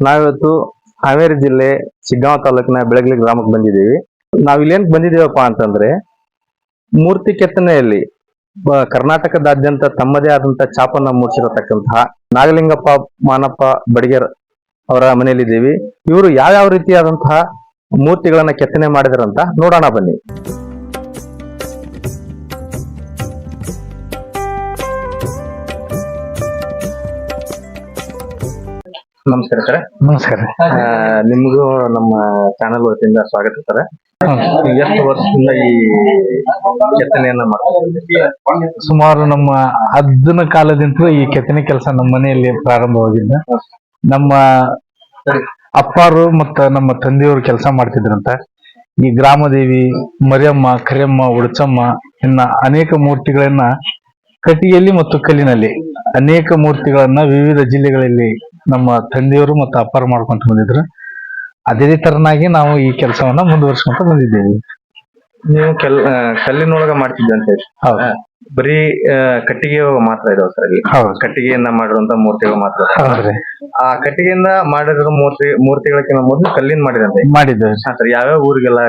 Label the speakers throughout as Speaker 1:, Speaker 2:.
Speaker 1: ನಾವಿವತ್ತು ಹಾವೇರಿ ಜಿಲ್ಲೆ ಶಿಗ್ಗಾಂವ ತಾಲೂಕಿನ ಬೆಳಗಲಿ ಗ್ರಾಮಕ್ಕೆ ಬಂದಿದ್ದೀವಿ. ನಾವಿಲ್ಲೇನ್ ಬಂದಿದ್ದೀವಪ್ಪ ಅಂತಂದ್ರೆ, ಮೂರ್ತಿ ಕೆತ್ತನೆಯಲ್ಲಿ ಕರ್ನಾಟಕದಾದ್ಯಂತ ತಮ್ಮದೇ ಆದಂತಹ ಛಾಪನ್ನ ಮೂಡಿಸಿರತಕ್ಕಂತಹ ನಾಗಲಿಂಗಪ್ಪ ಮಾನಪ್ಪ ಬಡಿಗೇರ್ ಅವರ ಮನೆಯಲ್ಲಿದ್ದೀವಿ. ಇವರು ಯಾವ್ಯಾವ ರೀತಿಯಾದಂತಹ ಮೂರ್ತಿಗಳನ್ನ ಕೆತ್ತನೆ ಮಾಡಿದಾರಂತ ನೋಡೋಣ ಬನ್ನಿ. ನಮಸ್ಕಾರ ಸರ್.
Speaker 2: ನಮಸ್ಕಾರ.
Speaker 1: ನಿಮ್ಗೂ ನಮ್ಮ ಚಾನೆಲ್ ವತಿಯಿಂದ ಸ್ವಾಗತ ಸರ್. ಎಷ್ಟು ವರ್ಷದಿಂದ ಈ ಕೆತ್ತನೆಯನ್ನ ಮಾಡ್ತಾರೆ?
Speaker 2: ಸುಮಾರು ನಮ್ಮ ಅಜ್ಜನ ಕಾಲದಿಂದ ಈ ಕೆತ್ತನೆ ಕೆಲಸ ನಮ್ಮ ಮನೆಯಲ್ಲಿ ಪ್ರಾರಂಭವಾಗಿದ್ದ. ನಮ್ಮ ಅಪ್ಪಾರು ಮತ್ತ ನಮ್ಮ ತಂದೆಯವರು ಕೆಲಸ ಮಾಡ್ತಿದ್ರಂತ. ಈ ಗ್ರಾಮದೇವಿ, ಮರಿಯಮ್ಮ, ಕರಿಯಮ್ಮ, ಉಡಚಮ್ಮ ಇನ್ನ ಅನೇಕ ಮೂರ್ತಿಗಳನ್ನ ಕಟ್ಟಿಗೆಯಲ್ಲಿ ಮತ್ತು ಕಲ್ಲಿನಲ್ಲಿ ಅನೇಕ ಮೂರ್ತಿಗಳನ್ನ ವಿವಿಧ ಜಿಲ್ಲೆಗಳಲ್ಲಿ ನಮ್ಮ ತಂದೆಯವರು ಮತ್ತು ಅಪ್ಪಾರು ಮಾಡ್ಕೊಂತ ಬಂದಿದ್ರು. ಅದೇ ತರನಾಗಿ ನಾವು ಈ ಕೆಲಸವನ್ನ ಮುಂದುವರ್ಸ್ಕೊಂತ ಬಂದಿದ್ದೇವೆ.
Speaker 1: ನೀವು ಕಲ್ಲಿನೊಳಗ ಮಾಡ್ತಿದ್ದೆ ಅಂತ ಹೇಳಿ?
Speaker 2: ಹೌದು.
Speaker 1: ಬರೀ ಕಟ್ಟಿಗೆ ಮಾತ್ರ ಇದಾವ ಸರ್ ಅಲ್ಲಿ?
Speaker 2: ಹೌದು.
Speaker 1: ಕಟ್ಟಿಗೆಯನ್ನ ಮಾಡಿರುವಂತ ಮೂರ್ತಿಗಳು ಮಾತ್ರ?
Speaker 2: ಹೌದ್ರಿ.
Speaker 1: ಆ ಕಟ್ಟಿಗೆಯಿಂದ ಮಾಡಿರೋ ಮೂರ್ತಿಗಳಕ್ಕಿಂತ ಮೊದಲು ಕಲ್ಲಿನ ಮಾಡಿದಂತೆ
Speaker 2: ಮಾಡಿದ್ದೇವೆ
Speaker 1: ಸರ್. ಯಾವ್ಯಾವ ಊರಿಗೆಲ್ಲ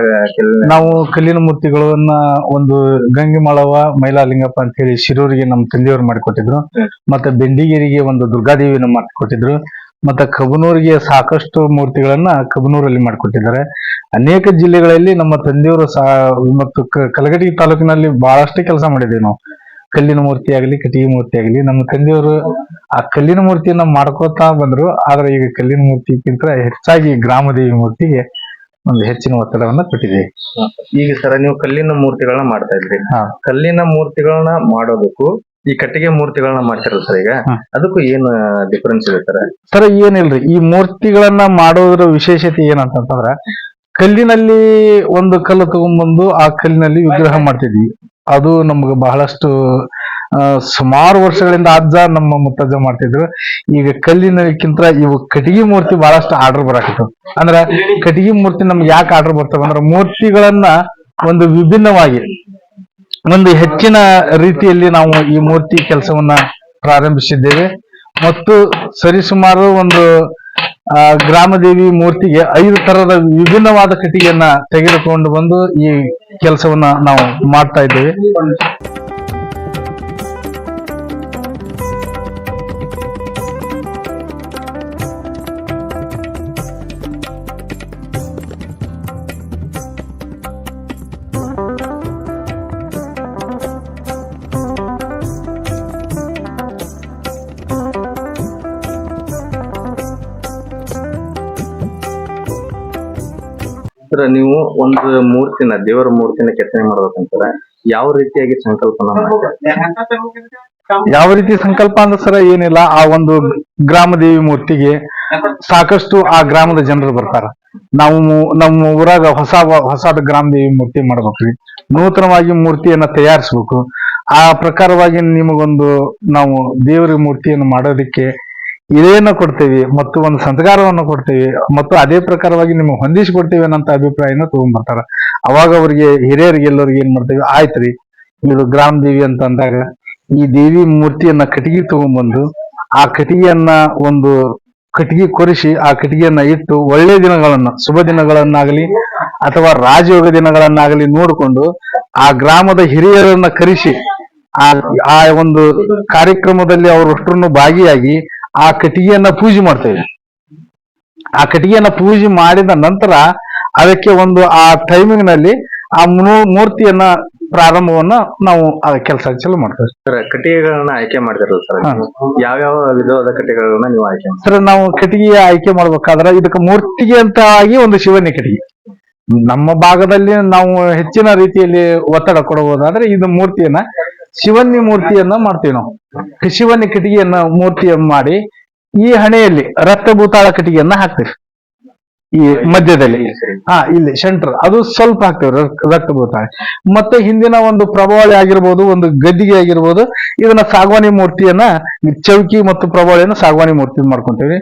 Speaker 2: ನಾವು ಕಲ್ಲಿನ ಮೂರ್ತಿಗಳನ್ನ ಒಂದು ಗಂಗಿಮಾಳವ ಮೈಲಾಲಿಂಗಪ್ಪ ಅಂತ ಹೇಳಿ ಶಿರೂರಿಗೆ ನಮ್ಮ ತಂದೆಯವರು ಮಾಡಿಕೊಟ್ಟಿದ್ರು. ಮತ್ತೆ ಬೆಂಡಿಗೇರಿಗೆ ಒಂದು ದುರ್ಗಾದೇವಿಯನ್ನು ಮಾಡಿಕೊಟ್ಟಿದ್ರು. ಮತ್ತೆ ಕಬನೂರಿಗೆ ಸಾಕಷ್ಟು ಮೂರ್ತಿಗಳನ್ನ ಕಬನೂರಲ್ಲಿ ಮಾಡಿಕೊಟ್ಟಿದ್ದಾರೆ. ಅನೇಕ ಜಿಲ್ಲೆಗಳಲ್ಲಿ ನಮ್ಮ ತಂದೆಯವರು ಮತ್ತು ಕಲಘಟಗಿ ತಾಲೂಕಿನಲ್ಲಿ ಬಹಳಷ್ಟು ಕೆಲಸ ಮಾಡಿದ್ದೇವೆ ನಾವು. ಕಲ್ಲಿನ ಮೂರ್ತಿ ಆಗಲಿ, ಕಟ್ಟಿಗೆ ಮೂರ್ತಿ ಆಗಲಿ, ನಮ್ಮ ತಂದೆಯವರು ಆ ಕಲ್ಲಿನ ಮೂರ್ತಿಯನ್ನ ಮಾಡ್ಕೋತಾ ಬಂದ್ರು. ಆದ್ರೆ ಈಗ ಕಲ್ಲಿನ ಮೂರ್ತಿಗಿಂತ ಹೆಚ್ಚಾಗಿ ಗ್ರಾಮದೇವಿ ಮೂರ್ತಿಗೆ ಒಂದು ಹೆಚ್ಚಿನ ಒತ್ತಡವನ್ನ ಕೊಟ್ಟಿದ್ದೇವೆ.
Speaker 1: ಈಗ ಸರ ನೀವು ಕಲ್ಲಿನ ಮೂರ್ತಿಗಳನ್ನ ಮಾಡ್ತಾ ಇದ್ರಿ. ಕಲ್ಲಿನ ಮೂರ್ತಿಗಳನ್ನ ಮಾಡೋದಕ್ಕೂ ಈ ಕಟ್ಟಿಗೆ ಮೂರ್ತಿಗಳನ್ನ ಮಾಡ್ತಿರಲ್ಲ ಸರ್, ಈಗ ಅದಕ್ಕೂ ಏನು ಡಿಫರೆನ್ಸ್ ಇದೆ ಸರ್?
Speaker 2: ಸರ್ ಏನಿಲ್ರಿ, ಈ ಮೂರ್ತಿಗಳನ್ನ ಮಾಡೋದ್ರ ವಿಶೇಷತೆ ಏನಂತಂದ್ರ, ಕಲ್ಲಿನಲ್ಲಿ ಒಂದು ಕಲ್ಲು ತಗೊಂಡ್ಬಂದು ಆ ಕಲ್ಲಿನಲ್ಲಿ ವಿಗ್ರಹ ಮಾಡ್ತಿದ್ವಿ. ಅದು ನಮ್ಗೆ ಬಹಳಷ್ಟು ಸುಮಾರು ವರ್ಷಗಳಿಂದ ಅಜ್ಜ ನಮ್ಮ ಮುತ್ತಜ್ಜ ಮಾಡ್ತಿದ್ರು. ಈಗ ಕಲ್ಲಿನಕ್ಕಿಂತ ಇವು ಕಟ್ಟಿಗೆ ಮೂರ್ತಿ ಬಹಳಷ್ಟು ಆರ್ಡರ್ ಬರಾಕತ್ತು. ಅಂದ್ರ ಕಟ್ಟಿಗೆ ಮೂರ್ತಿ ನಮ್ಗೆ ಯಾಕೆ ಆರ್ಡರ್ ಬರ್ತವೆ ಅಂದ್ರೆ, ಮೂರ್ತಿಗಳನ್ನ ಒಂದು ವಿಭಿನ್ನವಾಗಿ ಒಂದು ಹೆಚ್ಚಿನ ರೀತಿಯಲ್ಲಿ ನಾವು ಈ ಮೂರ್ತಿ ಕೆಲಸವನ್ನ ಪ್ರಾರಂಭಿಸಿದ್ದೇವೆ. ಮತ್ತು ಸರಿಸುಮಾರು ಒಂದು ಗ್ರಾಮದೇವಿ ಮೂರ್ತಿಗೆ 5 ತರದ ವಿಭಿನ್ನವಾದ ಕಟ್ಟಿಗೆಯನ್ನ ತೆಗೆದುಕೊಂಡು ಬಂದು ಈ ಕೆಲಸವನ್ನ ನಾವು ಮಾಡ್ತಾ ಇದ್ದೇವೆ.
Speaker 1: ನೀವು ಒಂದು ಮೂರ್ತಿನ, ದೇವರ ಮೂರ್ತಿನ ಕೆತ್ತನೆ ಮಾಡ್ಬೇಕಂತಾರೆ ಯಾವ ರೀತಿಯಾಗಿ ಸಂಕಲ್ಪನ ಮಾಡ್ತಾರೆ?
Speaker 2: ಯಾವ ರೀತಿ ಸಂಕಲ್ಪ ಅಂದ್ರೆ ಸರ ಏನಿಲ್ಲ, ಆ ಒಂದು ಗ್ರಾಮದೇವಿ ಮೂರ್ತಿಗೆ ಸಾಕಷ್ಟು ಆ ಗ್ರಾಮದ ಜನರು ಬರ್ತಾರ. ನಾವು ನಮ್ಮ ಊರಾಗ ಹೊಸದ ಗ್ರಾಮದೇವಿ ಮೂರ್ತಿ ಮಾಡ್ಬೇಕ್ರಿ. ನೂತನವಾಗಿ ಮೂರ್ತಿಯನ್ನ ತಯಾರಿಸ್ಬೇಕು. ಆ ಪ್ರಕಾರವಾಗಿ ನಿಮಗೊಂದು ನಾವು ದೇವರ ಮೂರ್ತಿಯನ್ನು ಮಾಡೋದಕ್ಕೆ ಇದೇನ ಕೊಡ್ತೇವೆ ಮತ್ತು ಒಂದು ಸಂಸ್ಕಾರವನ್ನು ಕೊಡ್ತೇವೆ ಮತ್ತು ಅದೇ ಪ್ರಕಾರವಾಗಿ ನಿಮಗೆ ಹೊಂದಿಸಿಕೊಡ್ತೇವೆ ಅನ್ನೋ ಅಭಿಪ್ರಾಯನ ತಗೊಂಡ್ಬರ್ತಾರ. ಅವಾಗ ಅವ್ರಿಗೆ ಹಿರಿಯರಿಗೆ ಎಲ್ಲರಿಗೆ ಏನ್ ಮಾಡ್ತೇವೆ, ಆಯ್ತ್ರಿ ಇದು ಗ್ರಾಮ ದೇವಿ ಅಂತ ಅಂದಾಗ ಈ ದೇವಿ ಮೂರ್ತಿಯನ್ನ ಕಟ್ಟಿಗೆ ತಗೊಂಡ್ಬಂದು ಆ ಕಟ್ಟಿಗೆಯನ್ನ ಒಂದು ಕಟ್ಟಿಗೆ ಕೊರಿಸಿ ಆ ಕಟ್ಟಿಗೆಯನ್ನ ಇಟ್ಟು ಒಳ್ಳೆ ದಿನಗಳನ್ನ, ಶುಭ ದಿನಗಳನ್ನಾಗಲಿ ಅಥವಾ ರಾಜಯೋಗ ದಿನಗಳನ್ನಾಗಲಿ ನೋಡಿಕೊಂಡು ಆ ಗ್ರಾಮದ ಹಿರಿಯರನ್ನ ಕರೆಸಿ ಆ ಒಂದು ಕಾರ್ಯಕ್ರಮದಲ್ಲಿ ಅವರಷ್ಟನ್ನು ಭಾಗಿಯಾಗಿ ಆ ಕಟ್ಟಿಗೆಯನ್ನ ಪೂಜೆ ಮಾಡ್ತೇವೆ. ಆ ಕಟ್ಟಿಗೆಯನ್ನ ಪೂಜೆ ಮಾಡಿದ ನಂತರ ಅದಕ್ಕೆ ಒಂದು ಆ ಟೈಮಿಂಗ್ ನಲ್ಲಿ ಆ ಮೂರ್ತಿಯನ್ನ ಪ್ರಾರಂಭವನ್ನ ನಾವು ಆ ಕೆಲಸ ಚಾಲು ಮಾಡ್ತೇವೆ.
Speaker 1: ಸರ್, ಕಟ್ಟಿಗೆಗಳನ್ನ ಆಯ್ಕೆ ಮಾಡಿದಿರಲ್ಲ ಸರ್, ಯಾವ್ಯಾವ ವಿಧವಾದ ಕಟ್ಟಿಗೆಗಳನ್ನ ನೀವು ಆಯ್ಕೆ ಮಾಡಿ?
Speaker 2: ಸರ್, ನಾವು ಕಟ್ಟಿಗೆ ಆಯ್ಕೆ ಮಾಡ್ಬೇಕಾದ್ರೆ ಇದಕ್ಕೆ ಮೂರ್ತಿಗೆ ಅಂತ ಆಗಿ ಒಂದು ಶಿವನಿ ಕಟ್ಟಿಗೆ ನಮ್ಮ ಭಾಗದಲ್ಲಿ ನಾವು ಹೆಚ್ಚಿನ ರೀತಿಯಲ್ಲಿ ಒತ್ತಡ ಕೊಡಬಹುದಾದ್ರೆ ಇದು ಮೂರ್ತಿಯನ್ನ ಶಿವನ್ನಿ ಮೂರ್ತಿಯನ್ನ ಮಾಡ್ತೀವಿ ನಾವು. ಶಿವನ್ನಿ ಕಟ್ಟಿಗೆಯನ್ನ ಮೂರ್ತಿಯನ್ನ ಮಾಡಿ ಈ ಹಣೆಯಲ್ಲಿ ರಕ್ತಭೂತಾಳ ಕಟ್ಟಿಗೆಯನ್ನ ಹಾಕ್ತೀವಿ. ಈ ಮಧ್ಯದಲ್ಲಿ ಇಲ್ಲಿ ಸೆಂಟರ್ ಅದು ಸ್ವಲ್ಪ ಹಾಕ್ತೇವೆ ರಕ್ತ ಬೀಳ್ತಾಳೆ. ಮತ್ತೆ ಹಿಂದಿನ ಒಂದು ಪ್ರಭಾವಳಿ ಆಗಿರ್ಬೋದು, ಒಂದು ಗದ್ದಿಗೆ ಆಗಿರ್ಬೋದು, ಇದನ್ನ ಸಾಗವಾನಿ ಮೂರ್ತಿಯನ್ನ ಚೌಕಿ ಮತ್ತು ಪ್ರಭಾವಳಿಯನ್ನ ಸಾಗವಾನಿ ಮೂರ್ತಿ ಮಾಡ್ಕೊಂತೇವೆ.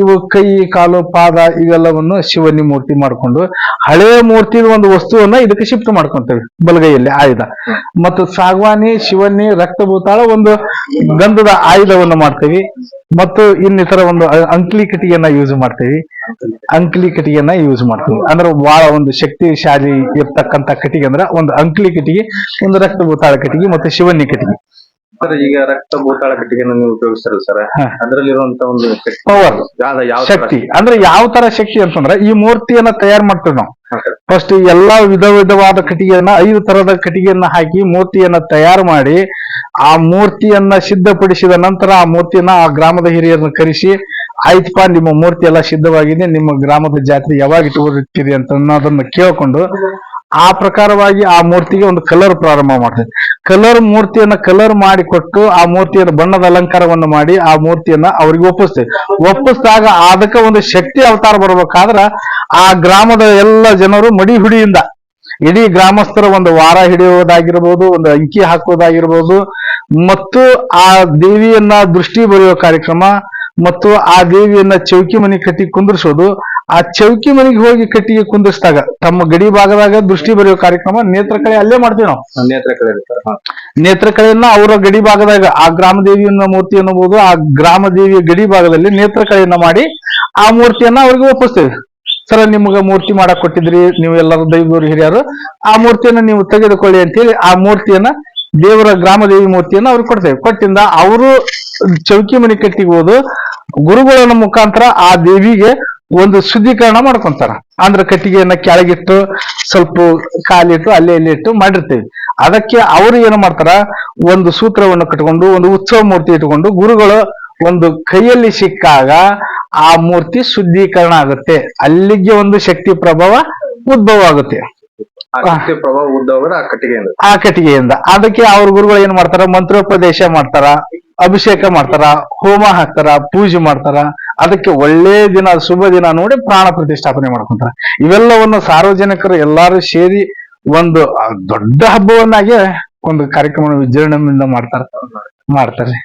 Speaker 2: ಇವು ಕೈ, ಕಾಲು, ಪಾದ ಇವೆಲ್ಲವನ್ನು ಶಿವನಿ ಮೂರ್ತಿ ಮಾಡ್ಕೊಂಡು ಹಳೆಯ ಮೂರ್ತಿ ಒಂದು ವಸ್ತುವನ್ನ ಇದಕ್ಕೆ ಶಿಫ್ಟ್ ಮಾಡ್ಕೊಂತೇವೆ ಬಲಗೈಯಲ್ಲಿ ಆಯುಧ. ಮತ್ತು ಸಾಗವಾನಿ, ಶಿವನಿ, ರಕ್ತ ಭೂತಾಳ ಒಂದು ಗಂಧದ ಆಯುಧವನ್ನು ಮಾಡ್ತೇವೆ. ಮತ್ತು ಇನ್ನಿತರ ಒಂದು ಅಂಕ್ಲಿ ಕಟ್ಟಿಗೆಯನ್ನ ಯೂಸ್ ಮಾಡ್ತೇವೆ. ಅಂದ್ರೆ ಬಹಳ ಒಂದು ಶಕ್ತಿಶಾಲಿ ಇರ್ತಕ್ಕಂತ ಕಟ್ಟಿಗೆ ಅಂದ್ರೆ ಒಂದು ಅಂಕ್ಲಿ ಕಟ್ಟಿಗೆ, ಒಂದು ರಕ್ತ ಭೂತಾಳ ಕಟ್ಟಿಗೆ ಮತ್ತು ಶಿವನಿ ಕಟ್ಟಿಗೆ.
Speaker 1: ಸರ್, ಈಗ ರಕ್ತ ಭೂತಾಳ ಕಟ್ಟಿಗೆಯನ್ನು ನೀವು ಉಪಯೋಗಿಸ್ತಾರಲ್ಲ ಸರ್, ಅದರಲ್ಲಿರುವಂತ ಒಂದು
Speaker 2: ಪವರ್
Speaker 1: ಯಾವ
Speaker 2: ಶಕ್ತಿ ಅಂದ್ರೆ ಯಾವ ತರ ಶಕ್ತಿ ಅಂತಂದ್ರೆ ಈ ಮೂರ್ತಿಯನ್ನ ತಯಾರು ಮಾಡ್ತೇವೆ ನಾವು. ಫಸ್ಟ್ ಎಲ್ಲಾ ವಿಧವಾದ ಕಟ್ಟಿಗೆಯನ್ನ 5 ತರದ ಕಟ್ಟಿಗೆಯನ್ನ ಹಾಕಿ ಮೂರ್ತಿಯನ್ನ ತಯಾರು ಮಾಡಿ ಆ ಮೂರ್ತಿಯನ್ನ ಸಿದ್ಧಪಡಿಸಿದ ನಂತರ ಆ ಮೂರ್ತಿಯನ್ನ ಆ ಗ್ರಾಮದ ಹಿರಿಯರನ್ನ ಕರೆಸಿ, ಆಯ್ತಪ್ಪ ನಿಮ್ಮ ಮೂರ್ತಿ ಎಲ್ಲ ಸಿದ್ಧವಾಗಿದೆ, ನಿಮ್ಮ ಗ್ರಾಮದ ಜಾತ್ರೆ ಯಾವಾಗ ಇಟ್ಟುಕೊಂಡಿರ್ತೀರಿ ಅಂತ ಅನ್ನೋದನ್ನ ಕೇಳ್ಕೊಂಡು ಆ ಪ್ರಕಾರವಾಗಿ ಆ ಮೂರ್ತಿಗೆ ಒಂದು ಕಲರ್ ಪ್ರಾರಂಭ ಮಾಡ್ತೇವೆ. ಮೂರ್ತಿಯನ್ನ ಕಲರ್ ಮಾಡಿ ಕೊಟ್ಟು ಆ ಮೂರ್ತಿಯನ್ನು ಬಣ್ಣದ ಅಲಂಕಾರವನ್ನು ಮಾಡಿ ಆ ಮೂರ್ತಿಯನ್ನ ಅವ್ರಿಗೆ ಒಪ್ಪಿಸಿದಾಗ ಅದಕ್ಕೆ ಒಂದು ಶಕ್ತಿ ಅವತಾರ ಬರ್ಬೇಕಾದ್ರ ಆ ಗ್ರಾಮದ ಎಲ್ಲ ಜನರು ಮಡಿ ಹುಡಿಯಿಂದ ಇಡೀ ಗ್ರಾಮಸ್ಥರ ಒಂದು ವಾರ ಹಿಡಿಯೋದಾಗಿರ್ಬೋದು, ಒಂದು ಅಂಕಿ ಹಾಕೋದಾಗಿರ್ಬೋದು, ಮತ್ತು ಆ ದೇವಿಯನ್ನ ದೃಷ್ಟಿ ಬರೆಯುವ ಕಾರ್ಯಕ್ರಮ, ಮತ್ತು ಆ ದೇವಿಯನ್ನ ಚೌಕಿ ಮನೆ ಕಟ್ಟಿ ಕುಂದಿರ್ಸೋದು. ಆ ಚೌಕಿ ಮನೆಗೆ ಹೋಗಿ ಕಟ್ಟಿಗೆ ಕುಂದಿಸಿದಾಗ ತಮ್ಮ ಗಡಿ ಭಾಗದಾಗ ದೃಷ್ಟಿ ಬರೆಯುವ ಕಾರ್ಯಕ್ರಮ ನೇತ್ರಕಳೆ ಅಲ್ಲೇ ಮಾಡ್ತೀವಿ ನಾವು. ನೇತ್ರಕಳೆಯನ್ನ ಅವರ ಗಡಿ ಭಾಗದಾಗ ಆ ಗ್ರಾಮ ದೇವಿಯನ್ನ ಮೂರ್ತಿ ಅನ್ನಬಹುದು, ಆ ಗ್ರಾಮ ದೇವಿಯ ಗಡಿ ಭಾಗದಲ್ಲಿ ನೇತ್ರಕಳೆಯನ್ನ ಮಾಡಿ ಆ ಮೂರ್ತಿಯನ್ನ ಅವ್ರಿಗೆ ಒಪ್ಪಿಸ್ತೇವೆ. ಸರ, ನಿಮ್ಗ ಮೂರ್ತಿ ಮಾಡಕ್ ಕೊಟ್ಟಿದ್ರಿ, ನೀವು ಎಲ್ಲರೂ ದೈವದವರು ಹಿರಿಯರು, ಆ ಮೂರ್ತಿಯನ್ನ ನೀವು ತೆಗೆದುಕೊಳ್ಳಿ ಅಂತೇಳಿ ಆ ಮೂರ್ತಿಯನ್ನ ದೇವರ ಗ್ರಾಮ ದೇವಿ ಮೂರ್ತಿಯನ್ನ ಅವ್ರಿಗೆ ಕೊಡ್ತೇವೆ. ಕೊಟ್ಟಿಂದ ಅವರು ಚೌಕಿ ಮನೆ ಕಟ್ಟಿಗೆ ಹೋದು ಗುರುಗಳ ಮುಖಾಂತರ ಆ ದೇವಿಗೆ ಒಂದು ಶುದ್ಧೀಕರಣ ಮಾಡ್ಕೊಂತಾರ. ಅಂದ್ರೆ ಕಟ್ಟಿಗೆಯನ್ನ ಕೆಳಗಿಟ್ಟು ಸ್ವಲ್ಪ ಕಾಲಿಟ್ಟು ಅಲ್ಲೇ ಇಲ್ಲಿ ಇಟ್ಟು ಮಾಡಿರ್ತೇವೆ. ಅದಕ್ಕೆ ಅವರು ಏನು ಮಾಡ್ತಾರ, ಒಂದು ಸೂತ್ರವನ್ನು ಕಟ್ಕೊಂಡು ಒಂದು ಉತ್ಸವ ಮೂರ್ತಿ ಇಟ್ಕೊಂಡು ಗುರುಗಳು ಒಂದು ಕೈಯಲ್ಲಿ ಸಿಕ್ಕಾಗ ಆ ಮೂರ್ತಿ ಶುದ್ಧೀಕರಣ ಆಗುತ್ತೆ. ಅಲ್ಲಿಗೆ ಒಂದು ಶಕ್ತಿ ಪ್ರಭಾವ ಉದ್ಭವ ಆಗುತ್ತೆ ಆ ಕಟ್ಟಿಗೆಯಿಂದ. ಅದಕ್ಕೆ ಅವ್ರ ಗುರುಗಳು ಏನ್ ಮಾಡ್ತಾರ, ಮಂತ್ರೋಪದೇಶ ಮಾಡ್ತಾರ, ಅಭಿಷೇಕ ಮಾಡ್ತಾರ, ಹೋಮ ಹಾಕ್ತಾರ, ಪೂಜೆ ಮಾಡ್ತಾರ. ಅದಕ್ಕೆ ಒಳ್ಳೆ ದಿನ, ಶುಭ ದಿನ ನೋಡಿ ಪ್ರಾಣ ಪ್ರತಿಷ್ಠಾಪನೆ ಮಾಡ್ಕೊಂತಾರ. ಇವೆಲ್ಲವನ್ನು ಸಾರ್ವಜನಿಕರು ಎಲ್ಲಾರು ಸೇರಿ ಒಂದು ದೊಡ್ಡ ಹಬ್ಬವನ್ನಾಗಿ ಒಂದು ಕಾರ್ಯಕ್ರಮ ವಿಜೃಂಭಣೆಯಿಂದ ಮಾಡ್ತಾರೆ.